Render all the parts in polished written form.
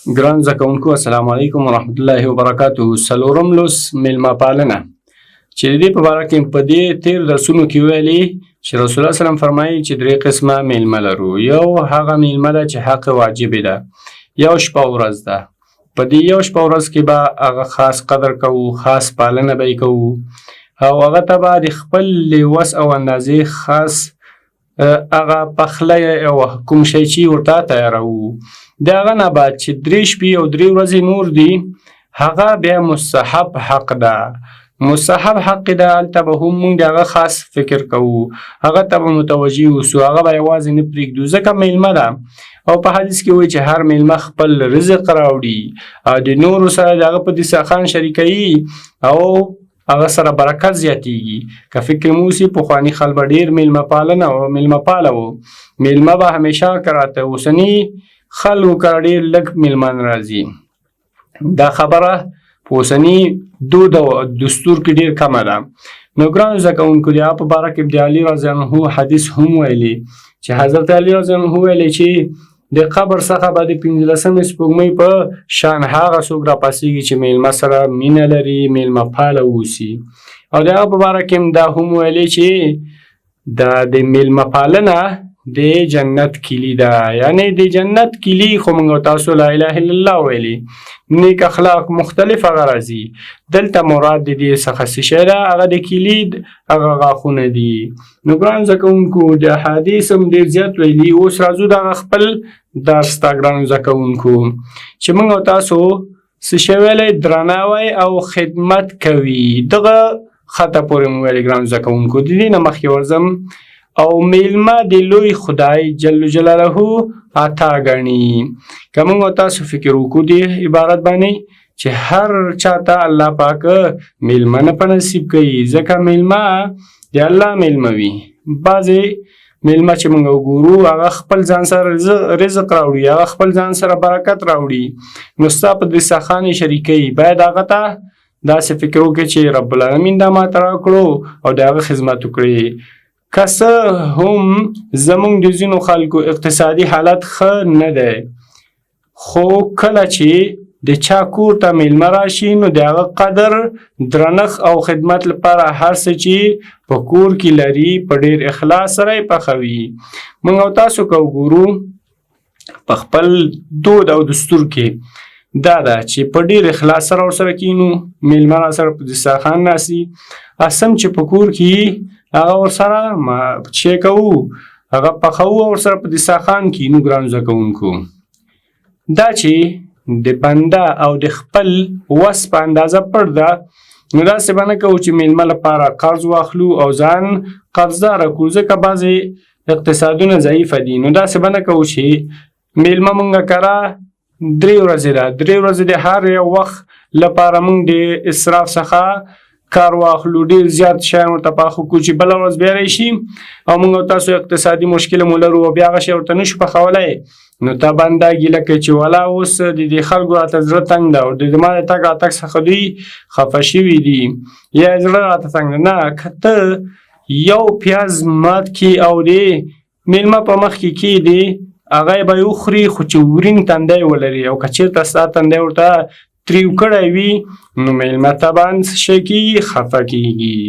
ګران زده کوونکو السلام علیکم ورحمت الله وبرکاتہ. څلورم لوست میلمه پالنه چې د دې په باره کې په دې تیر درسونو کې ویلي چې رسول الله سلام فرمایي چې درې قسمه میلمه لرو. یو هغه میلمه ده چې حق واجب ده، یو شپه ورځ ده. په دې یو شپه ورځ کې به هغه خاص قدر کوو، خاص پالنه به یې کوو او هغه ته به د خپل وس او اندازې خاص هغه پخلی او کوم شی چې ورته تیاروو. د هغه نه بعد چې 3 شپې او 3 ورځې نور دي، هغه بیا مستحب حق ده. مستحب حق ده، هلته به هم موږ د هغه خاص فکر کوو، هغه ته به متوجه اوسو، هغه به یوازې نه پرېږدو ځکه میلمه ده. او په حدیث کې وایي چې هر میلمه خپل رزق راوړي او د نورو سره د هغه په دسترخوان شریکوي او هغه سره برکت زیاتیږي. که فکر مو وسي پخواني خلک به ډېر میلمه پالنه او میلمه پاله وو. میلمه به همیشه کراته، اوسني خلکو کره ډېر لږ میلمه راځي. دا خبره په اوسني دود او دستور کې ډېر کمه ده. نو ګرانو زده کوونکو، د هغه په باره کې د علي رضی الله عنه حدیث هم ویلي چې حضرت علي رضی الله عنه ویلي چې د قبر څخه به د 15مې سپوږمۍ په شان هغه څوک راپاڅېږي چې میلمه سره مینه لري، میلمه پاله اوسي. او د هغه په باره کې هم دا هم ویلي چې د میلمه پالنه د جنت کلي ده. یعنی د جنت کلي خو موږ تاسو لا اله الا الله ویلي، نیک اخلاق مختلف هغه راځي. دلته مراد د دې څخه څه شی ده؟ هغه د کلي هغه غاښونه دي. نو ګرانو زده کوونکو، د حدیث هم ډېر زیات ویلي. اوس راځو د هغه خپل درس ته ګرانو زده کوونکو، چې موږ او تاسو څه شی ویلی؟ درناوی او خدمت کوي. دغه خطه پورې مو ویلي ګرانو زده کوونکو. د دې نه مخکې ورځم او میلمه د لوی خدای جل جلاله عطا ګڼي. که موږ او تاسو فکر وکړو دې عبارت باندې چې هر چاته الله پاک میلمه نه په نصیب کوي، ځکه میلمه د الله میلمه وي. بعضې میلمه چې موږ وګورو هغه خپل ځان سره رزق راوړي، هغه خپل ځان سره برکت راوړي، نو ستا په دسترخوان یې شریکوي. باید هغه ته داسې فکر وکړې چې رب العالمین دا ماته راکړو او د هغه خدمت وکړې. که څه هم زموږ د ځینو خلکو اقتصادي حالت ښه نه دی، خو کله چې د چا کور ته میلمه راشي نو د هغه قدر، درنښت او خدمت لپاره هر څه چې په کور کې لري په ډېر اخلاص سره یې پخوي. موږ او تاسو که وګورو په خپل دود او دستور کې دا ده چې په ډېر اخلاص سره ورسره کینو، میلمه راسره په دسترخوان ناستي، اسم چې په کور کې هغه ورسره چې کوو هغه پخوو او ورسره په دسترخوان کینو. ګرانو زده کوونکو، دا چې د بنده او د خپل وس په اندازه پړ ده، نو داسې به نه کوو چې میلمه لپاره قرض واخلو او ځان قرضداره کړو، ځکه بعضې اقتصادونه ضعیفه دي. نو داسې به نه کوو چې میلمه مونږ کره 3 ورځې ده، 3 ورځې د هر یو وخت لپاره مونږ د اسراف څخه کار واخلو، ډېر زیات شیان ورته پاخه کړو چې بله ورځ بیا راشي او موږ او تاسو اقتصادي مشکل مو لرو او بیا هغه شی ورته نشو پخولی. نو تا بنده ګیله کوي چې والا اوس د دې خلکو راته زړه تنګ ده او د ما د تګ راتګ څخه دوی خفه شوي دي یا زړه راته تنګ ده. نه، که ته یو پیاز مات کړي او د میلمه په مخ کې کښېږدې، هغه یې به یې وخوري، خو چې ورین تندی ولري او که چېرته ستا تندی ورته تریو کړی وي نو میلمه طبعا څه شی کېږي؟ خفه کېږي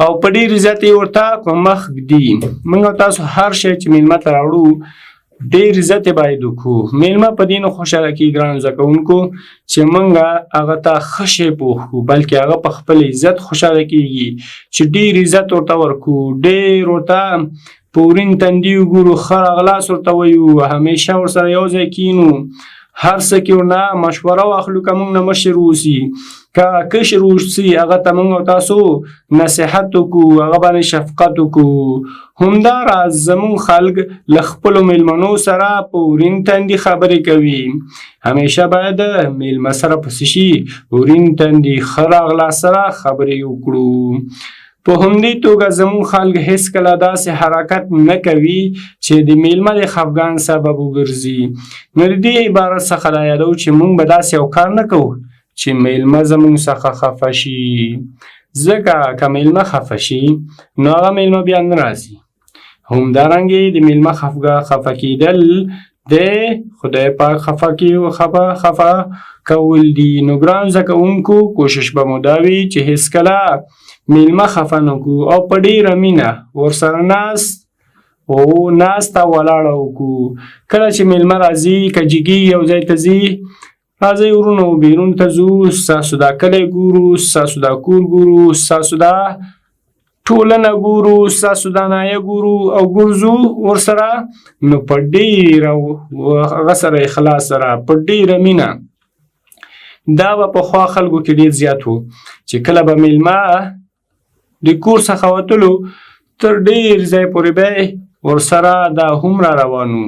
او په ډېر عزت یې ورته په مخ ږدي. موږ او تاسو هر شی چې میلمه ته راوړو ډېر عزت یې باید وکړو. میلمه په دې نه خوشحاله کېږي ګرانو زده کوونکو چې موږ هغه ته ښه شی پوښ کړو، بلکې هغه په خپل عزت خوشحاله کېږي چې ډېر عزت ورته ورکړو، ډېر ورته په ورین تندي وګورو، ښه راغلاست ورته وایو، همیشه ورسره یو ځای کینو، هر څه کې ورنه مشوره واخلو. که موږ نه مشر اوسي، که کشر اوسي، هغه ته موږ او تاسو نصیحت وکړو، هغه باندې شفقت وکړو. همداراز زموږ خلک له خپلو میلمنو سره په ورین تندي خبرې کوي. همیشه باید میلمه سره په څه شي؟ ورین تندي ښه راغلاست سره خبرې وکړو. په همدې توګه زموږ خلک هیڅکله داسې حرکت نه کوي چې د میلمه د خفګان سبب وګرځي. نو د دې عبارت څخه دا یادوو چې موږ به داسې یو کار نه کوو چې میلمه زموږ څخه خفه شي، ځکه که میلمه خفه شي نو هغه میلمه بیا نه راځي. همدارنګې د میلمه خفه کېدل د خدای پاک خفه کول دي. نو ګران زده کوونکو کوشش به مو دا وي چې هېڅکله میلمه خفه نه کړو او په ډېره مینه ورسره ناسته ولاړه وکړو. کله چې میلمه راځي که جګي یو ځای ته ځي راځئ ورونو بیرون ته ځو، ستاسو دا کلی ګورو، ستاسو دا کور ګورو، ستاسو دا ټولنه ګورو، ستاسو دا نایه ګورو او ګرځو ورسره. نو په ډېره هغه سره اخلاص سره په ډېره مینه. دا به پخوا خلکو کې ډېر زیات و چې کله به میلمه د کور څخه وتلو تر ډېر ځای پورې به ورسره دا هم را روان و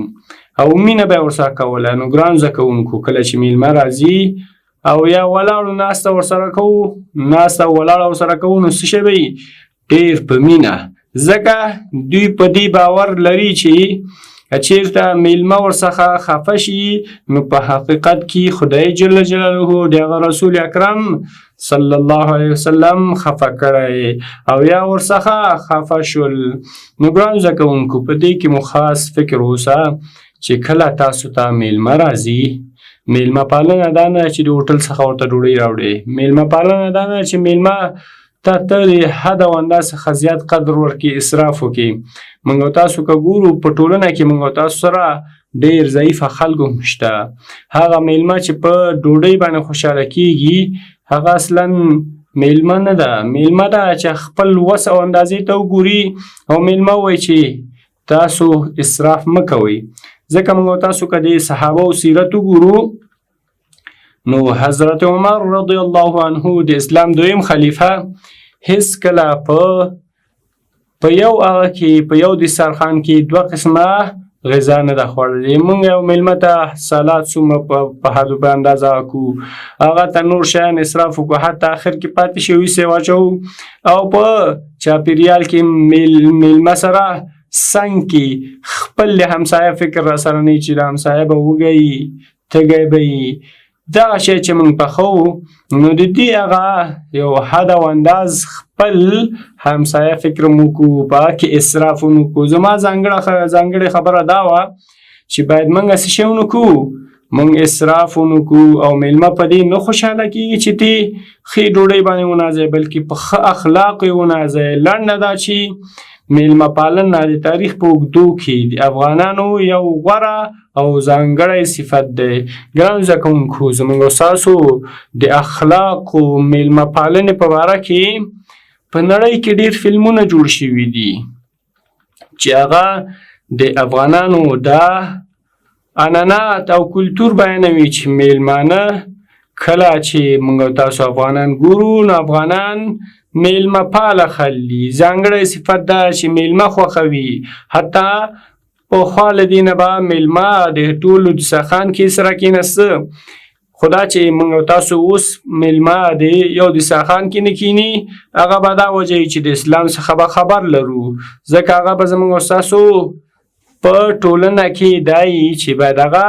او مینه به یې ورسره کوله. نو ګران زده کوونکو کله چې میلمه راځي او یا ولاړو ناسته ورسره کوو، ناسته ولاړه ورسره کوو، نو څه شی به وي؟ ډېر په مینه. ځکه دوی په دې باور لري چې که چېرته میلمه ورڅخه خفه شي نو په حقیقت کې خدای جل جلاله د هغه رسول اکرم صلی الله علیه وسلم خفه کړی او یا ورڅخه خفه شول. نو ګران زده کوونکو په دې کې مو خاص فکر اوسه چې کله تاسو ته میلمه راځي، میلمه پالنه دا نه چې د هوټل څخه ورته ډوډۍ راوړې. میلمه پالنه دا نه چې میلمه ته د حد او انداز څخه زیات قدر ورکړي، اسراف وکړي. موږ او تاسو که ګورو په ټولنه کې موږ او تاسو سره ډېر ضعیفه خلک هم شته. هغه میلمه چې په ډوډۍ باندې خوشحاله کېږي هغه اصلا میلمه نه ده. میلمه ده چې خپل وس او اندازې ته وګوري او میلمه ووایي چې تاسو اسراف مه کوئ. ځکه موږ او تاسو که د صحابه و سیرت وګورو نو حضرت عمر رضی الله عنه د اسلام دویم خلیفه هېڅکله په یو هغه کې په یو دسترخوان کې دوه قسمه غذا نه ده خوړلې. موږ یو میلمه ته سلاد څومره په حد په اندازه کړو، هغه ته نور شیان اسراف وکړو، حتی آخر کې پاتې شي ویسې واچوو او په چاپېریال کې میلمه سره څنګ کې خپل د همسایه فکر را سره نه چې د همسایه به وږی تږی به وي. دغه شی چې موږ پخوو نو د دې هغه یو حد او انداز خپل همسایه فکر مو وکړو، په هغه کې اسراف ونه کړو. زما ځانګړې خبره دا وه چې باید موږ څه شی ونه کړو، موږ اسراف ونه کړو او میلمه په دې نه خوشحاله کېږي چې ته ښې ډوډۍ باندې ونازوې بلکې په ښه اخلاقو یې ونازوې. لنډه دا چې میلمه پالنه د تاریخ په اوږدو کې د افغانانو یو غوره او ځانګړی صفت دی. ګرانو زده کوونکو زموږ او ستاسو د اخلاقو میلمه پالنې په باره کې په نړۍ کې ډېر فلمونه جوړ شوي دي چې هغه د افغانانو دا عنعنات او کلتور بیانوي چې میلمانه کله چې موږ او تاسو افغانان ګورو نو افغانان میلمه پاله خلک دي. ځانګړی صفت دا چې میلمه خوښوي. حتی پخوا له دې نه به میلمه د ټولو دسترخوان کې سره کېناسته، خو دا چې موږ او تاسو اوس میلمه د یو دسترخوان کې نه کښېني هغه به دا وجه وي چې د اسلام څخه به خبر لرو. ځکه هغه به زموږ او ستاسو په ټولنه کې دا وي چې باید هغه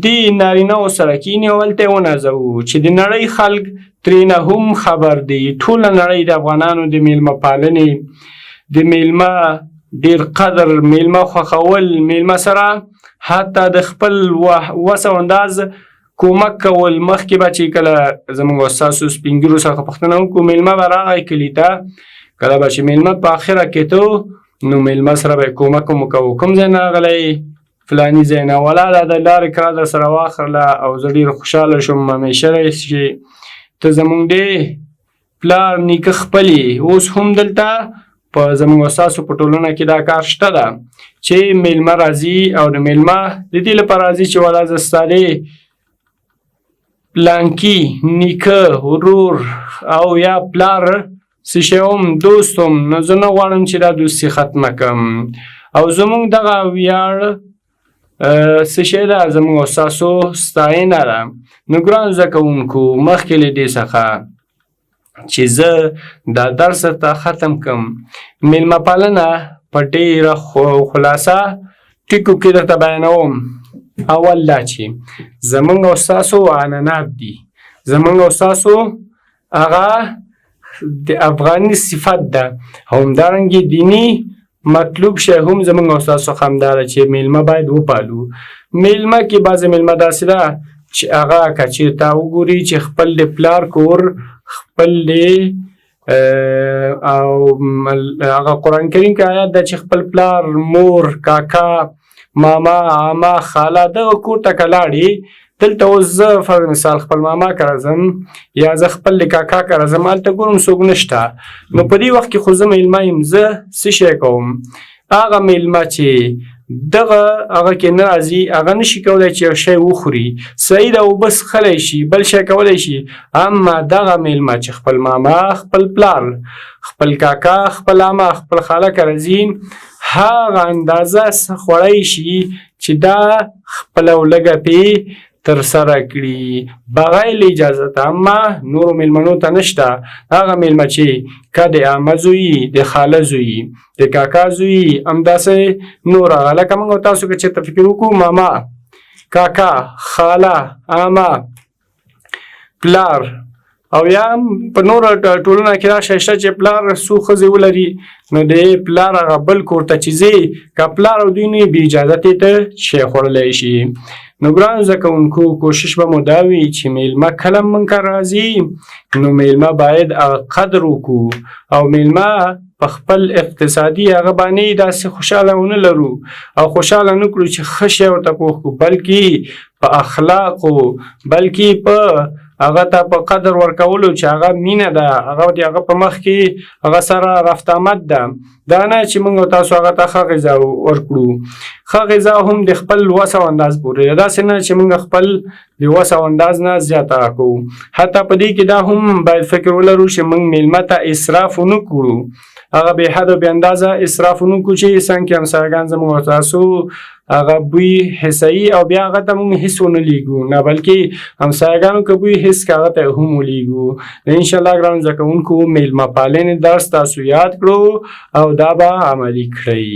د نارینه‌و سره کښېني او هلته یې ونازوو چې د نړۍ خلک ترېنه هم خبر دي. ټوله نړۍ د افغانانو د میلمه پالنې، د میلمه ډېر قدر، میلمه خوښول، میلمه سره حتی د خپل وس او انداز کومک کول. مخکې به چې کله زموږ او ستاسو سپین ږیرو څخه پوښتنه وکړو میلمه به راغی کلي ته، کله به چې میلمه په اخره کېدو نو میلمه سره به یې کومک هم وکوو. کوم ځای نه راغلی؟ فلاني ځای نه. ولاړه د لارې کرا در سره واخله او زه ډېر خوشحاله شوم همیشه راشي ته زموږ د پلار نیکه خپلې. اوس هم دلته په زموږ او ستاسو په ټولنه کې دا کار شته ده چې میلمه راځي او د میلمه د دې لپاره راځي چې ولا زه ستا د پلانکي نیکه ورور او یا پلار څه شی هم دوست هم نو زه نه غواړم چې دا دوستي ختمه کړم او زموږ دغه ویاړ څه شی ده زموږ او ستاسو ستاینه ده. نو ګرانو زده کوونکو مخکې له دې څخه چې زه دا درس ته ختم کړم میلمه پالنه په ډېره خلاصه ټکو کې درته بیانوم. اول دا چې زموږ او ستاسو عنعنات دي، زموږ او ستاسو هغه د افغاني صفت ده او همدارنګې دیني مطلوب شی هم زموږ او ستاسو څخه همدا ده چې میلمه باید وپالو. میلمه کې بعضې میلمه داسې ده چې هغه که چېرته وګوري چې خپل د پلار کور خپل د او هغه قرآن کریم کې آیات ده چې خپل پلار، مور، کاکا، ماما، عمه، خاله دغه کور ته که لاړې، دلته اوس زه فرض مثال خپل ماما کره ځم یا زه خپل د کاکا کره ځم، هلته ګورم څوک نشته، نو په دې وخت کې خو زه میلمه یم، زه څه شی کوم؟ هغه میلمه چې دغه هغه کې نه راځي، هغه نشي کولی چې یو شی وخوري، صحیح ده اوبه څښلی شي، بل شی کولی شي، اما دغه میلمه چې خپل ماما، خپل پلار، خپل کاکا، خپل عمه، خپل خاله کره ځي، هغه اندازه څه خوړی شي چې دا خپله ولږه پې ترسره کړي بغیر له اجازته. اما نورو میلمنو ته نشته. هغه میلمه چې که د عمه زوی، د خاله زوی، د کاکا زوی، همداسې نور هغه لکه موږ او تاسو که چېرته فکر وکړو ماما، کاکا، خاله، عمه، پلار او یا په نور ټولنه کې دا شی شته چې پلار څو ښځې ولري، نو د پلار هغه بل کور ته چې ځې، که پلار او دوی نه بې اجازتې ته شی خوړلی شي. نو ګرانو زده کوونکو کوشش به مو دا وي چې میلمه کله موږ ته راځي نو میلمه باید هغه قدر وکړو او میلمه په خپل اقتصادي هغه باندې داسې خوشحاله ونه لرو او خوشحاله نه کړو چې ښه شی ورته پوښ کړو، بلکې په اخلاقو، بلکې په هغه ته په قدر ورکولو چې هغه مینه ده، هغه د هغه په مخ کې هغه سره رفت آمد ده. دا نه چې موږ تاسو هغه ته ښه غذا ورکړو. ښه غذا هم د خپل وس او انداز پورې ده، داسې نه چې موږ خپل د وس او انداز نه زیاته کوو. حتی په دې کې دا هم باید فکر ولرو چې موږ میلمه ته اسراف ونه کړو، هغه بې حد او بې اندازه اسراف ونه کړو چې څنګه همسایګان زموږ او تاسو هغه بوی حسوي او بیا هغه ته موږ حس ونه لیږو، نه بلکې همسایګانو که بوی حس که هغه ته هم ولیږو. انشاءالله ګرانو زده کوونکو میلمه پالنې درس تاسو یاد کړو او دا به عملي کړئ.